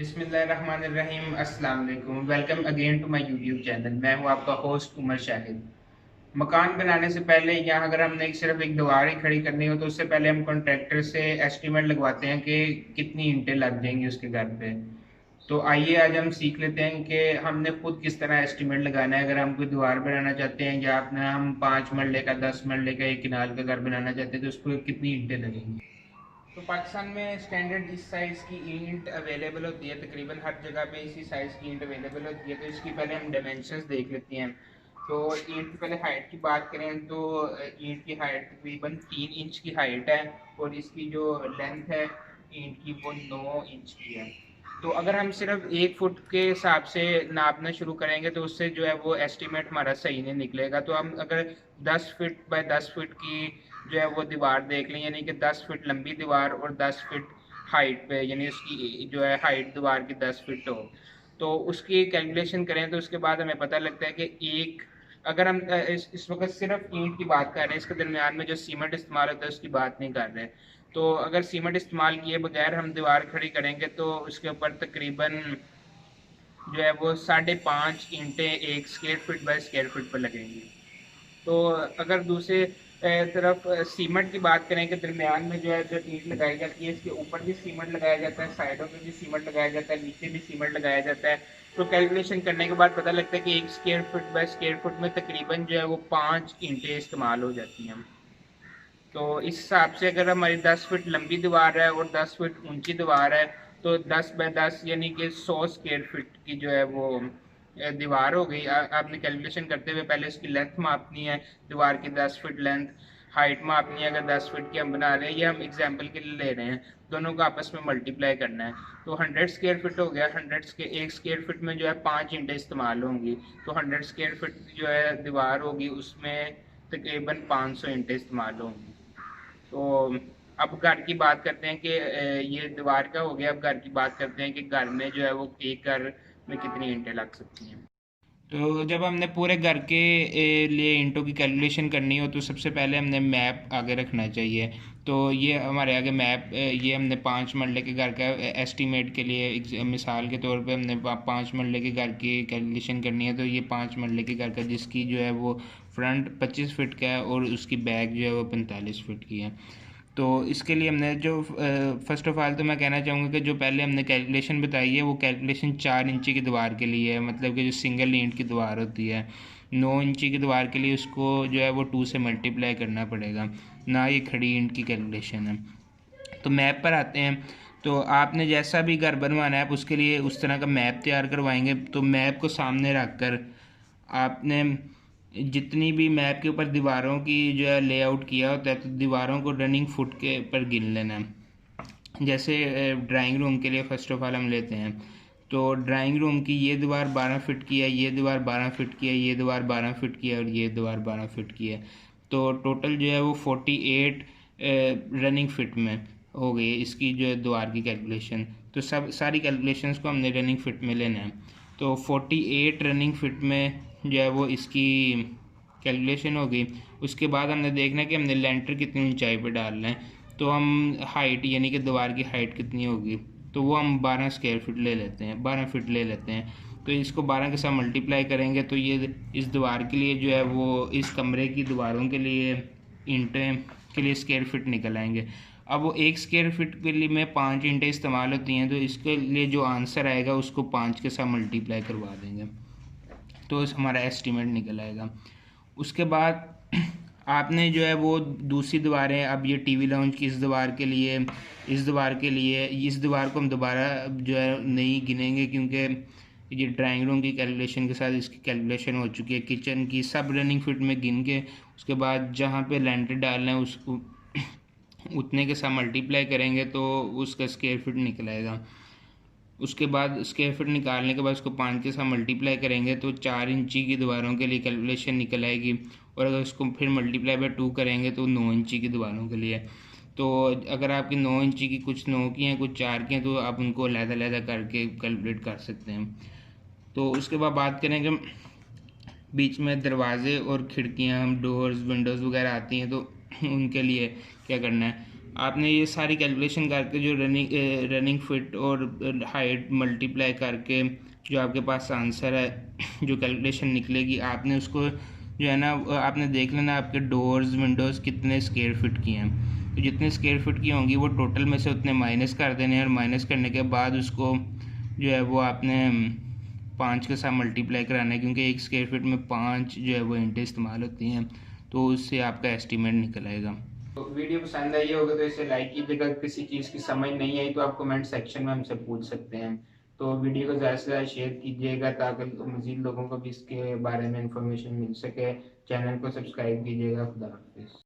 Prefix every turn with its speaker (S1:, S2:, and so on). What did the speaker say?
S1: बिस्मिल्लाहिर्रहमानिर्रहीम। अस्सलाम वालेकुम। Welcome again to my YouTube channel. मैं हूं आपका होस्ट उमर शाहिद। मकान बनाने से पहले या अगर हमने सिर्फ एक दीवार ही खड़ी करनी हो तो उससे पहले हम कॉन्ट्रैक्टर से एस्टीमेट लगवाते हैं कि कितनी ईंटें लग जाएंगी उसके घर पे। तो आइए आज हम सीख लेते हैं कि हमने खुद किस तरह एस्टीमेट लगाना है। अगर हम कोई दीवार बनाना चाहते हैं या अपना हम 5 मरले का 10 मरले का एक किनाल का घर बनाना चाहते हैं तो उसको कितनी ईंटें लगेंगी। तो पाकिस्तान में स्टैंडर्ड इस साइज़ की ईंट अवेलेबल होती है, तकरीबन हर जगह पे इसी साइज़ की ईंट अवेलेबल होती है। तो इसकी पहले हम डायमेंशंस देख लेते हैं। तो ईंट की पहले हाइट की बात करें तो ईंट की हाइट तकरीबन 3 इंच की हाइट है और इसकी जो लेंथ है ईंट की वो 9 इंच की है। तो अगर हम सिर्फ 1 फुट के हिसाब से नापना शुरू करेंगे तो उससे जो है वो एस्टीमेट हमारा सही नहीं निकलेगा। तो हम अगर 10 फीट बाय 10 फीट की जो है वो दीवार देख लें, यानी कि 10 फीट लंबी दीवार और 10 फीट हाइट पे, यानी उसकी जो है हाइट दीवार की 10 फीट हो, तो उसकी कैलकुलेशन करें तो उसके बाद हमें पता लगता है कि एक अगर हम इस वक्त सिर्फ ईंट की बात कर रहे हैं, इसके दरमियान में जो सीमेंट इस्तेमाल होता है उसकी बात नहीं कर रहे। तो अगर सीमेंट इस्तेमाल किए बगैर हम दीवार खड़ी करेंगे तो उसके ऊपर तकरीबन जो है वो 5.5 ईंटें एक square feet by square feet पर लगेंगी। तो अगर दूसरे तरफ सीमेंट की बात करें कि दरमियान में जो है जो ईंट लगाई जाती है इसके ऊपर भी सीमेंट लगाया जाता है, साइडों पे भी सीमेंट लगाया जाता है, नीचे भी सीमेंट लगाया जाता है। तो कैलकुलेशन करने के बाद पता लगता है कि एक square foot by square foot में तकरीबन जो है वो 5 ईंटें इस्तेमाल हो जाती हैं। तो इस हिसाब से अगर हमारी 10 फीट लंबी दीवार है और 10 फीट ऊंची दीवार है तो 10 बाय 10 यानी कि 100 स्क्वायर फीट की जो है वो दीवार हो गई। आपने कैलकुलेशन करते हुए पहले उसकी लेंथ मापनी है, दीवार की 10 फीट लेंथ, हाइट मापनी है। अगर 10 फीट की हम बना रहे हैं, ये हम एग्जाम्पल के लिए ले रहे हैं, दोनों को आपस में मल्टीप्लाई करना है। तो 100 स्क्वायर फीट हो गया, 1 स्क्वायर फीट में जो है 5 ईंटें इस्तेमाल होंगी। तो 100 स्क्वायर फीट जो है दीवार होगी उसमें तकरीबन 500 ईंटें इस्तेमाल होंगी। तो अब घर की बात करते हैं कि ये दीवार का हो गया। अब घर की बात करते हैं कि घर में जो है वो एक घर में कितनी ईंटें लग सकती हैं। तो जब हमने पूरे घर के लिए ईंटों की कैलकुलेशन करनी हो तो सबसे पहले हमने मैप आगे रखना चाहिए। तो ये हमारे आगे मैप, ये हमने 5 मरले के घर का एस्टीमेट के लिए मिसाल के तौर पे हमने 5 मरले के घर की कैलकुलेशन करनी है। तो ये 5 मरले के घर का जिसकी जो है वो फ्रंट 25 फीट का है और उसकी बैक जो है वो 45 फीट की है। तो इसके लिए हमने जो फ़र्स्ट ऑफ़ ऑल तो मैं कहना चाहूँगा कि जो पहले हमने कैलकुलेशन बताई है वो कैलकुलेशन 4 इंची की दीवार के लिए है। मतलब कि जो सिंगल ईंट की दीवार होती है 9 इंची की दीवार के लिए उसको जो है वो 2 से मल्टीप्लाई करना पड़ेगा, ना ये खड़ी ईंट की कैलकुलेशन है। तो मैप पर आते हैं। तो आपने जैसा भी घर बनवाना है आप उसके लिए उस तरह का मैप तैयार करवाएंगे। तो मैप को सामने रख कर आपने जितनी भी मैप के ऊपर दीवारों की जो है लेआउट किया होता है तो दीवारों को रनिंग फुट के पर गिन लेना है। जैसे ड्राइंग रूम के लिए फ़र्स्ट ऑफ ऑल हम लेते हैं। तो ड्राइंग रूम की ये दीवार 12 फीट की है, ये दीवार 12 फीट की है, ये दीवार 12 फीट की है और ये दीवार 12 फीट की है। तो टोटल जो है वो 48 रनिंग फिट में हो गई इसकी जो है दीवार की कैलकुलेशन। तो सब सारी कैलकुलेशंस को हमने रनिंग फिट में लेना है। तो 48 रनिंग फिट में जो है वो इसकी कैलकुलेशन हो गई। उसके बाद हमने देखना है कि हमने लेंटर कितनी ऊंचाई पर डालना है। तो हम हाइट यानी कि दीवार की हाइट कितनी होगी तो वो हम 12 स्क्वायर फीट ले लेते हैं, 12 फीट ले लेते हैं। तो इसको 12 के साथ मल्टीप्लाई करेंगे तो ये इस दीवार के लिए जो है वो इस कमरे की दीवारों के लिए ईंटें के लिए स्क्वायर फीट निकल आएंगे। अब वो 1 स्क्वायर फीट के लिए में 5 ईंटें इस्तेमाल होती हैं तो इसके लिए जो आंसर आएगा उसको 5 के साथ मल्टीप्लाई करवा देंगे तो हमारा एस्टीमेट निकल आएगा। उसके बाद आपने जो है वो दूसरी दीवारें, अब ये टीवी लाउंज की इस दीवार के लिए, इस दीवार के लिए, इस दीवार को हम दोबारा जो है नहीं गिनेंगे क्योंकि ये ड्राइंग रूम की कैलकुलेशन के साथ इसकी कैलकुलेशन हो चुकी है। किचन की सब रनिंग फिट में गिन के उसके बाद जहाँ पे लेंटर डालना है उसको उतने के साथ मल्टीप्लाई करेंगे तो उसका स्क्वायर फीट निकल आएगा। उसके बाद स्क्वायर फीट निकालने के बाद उसको 5 के साथ मल्टीप्लाई करेंगे तो 4 इंची की दीवारों के लिए कैलकुलेशन निकल आएगी। और अगर उसको फिर मल्टीप्लाई बाय 2 करेंगे तो 9 इंची की दीवारों के लिए। तो अगर आपकी 9 इंची की कुछ 9 की हैं कुछ 4 की हैं तो आप उनको अलग-अलग करके कैलकुलेट कर सकते हैं। तो उसके बाद बात करेंगे बीच में दरवाजे और खिड़कियाँ, डोर्स विंडोज़ वगैरह आती हैं तो उनके लिए क्या करना है। आपने ये सारी कैलकुलेशन करके जो रनिंग फिट और हाइट मल्टीप्लाई करके जो आपके पास आंसर है, जो कैलकुलेशन निकलेगी, आपने उसको जो है ना आपने देख लेना आपके डोर्स विंडोज़ कितने स्क्वायर फिट की हैं। तो जितने स्क्वायर फिट की होंगी वो टोटल में से उतने माइनस कर देने हैं, और माइनस करने के बाद उसको जो है वो आपने 5 के साथ मल्टीप्लाई कराना है, क्योंकि एक स्क्वायर फिट में 5 जो है वो ईंटें इस्तेमाल होती हैं, तो उससे आपका एस्टीमेट निकल आएगा। तो वीडियो पसंद आई होगा तो इसे लाइक कीजिएगा। किसी चीज़ की समझ नहीं आई तो आप कमेंट सेक्शन में हमसे पूछ सकते हैं। तो वीडियो को ज़्यादा से ज़्यादा शेयर कीजिएगा ताकि मज़ीद लोगों को भी इसके बारे में इंफॉर्मेशन मिल सके। चैनल को सब्सक्राइब कीजिएगा। खुदा हाफिज़।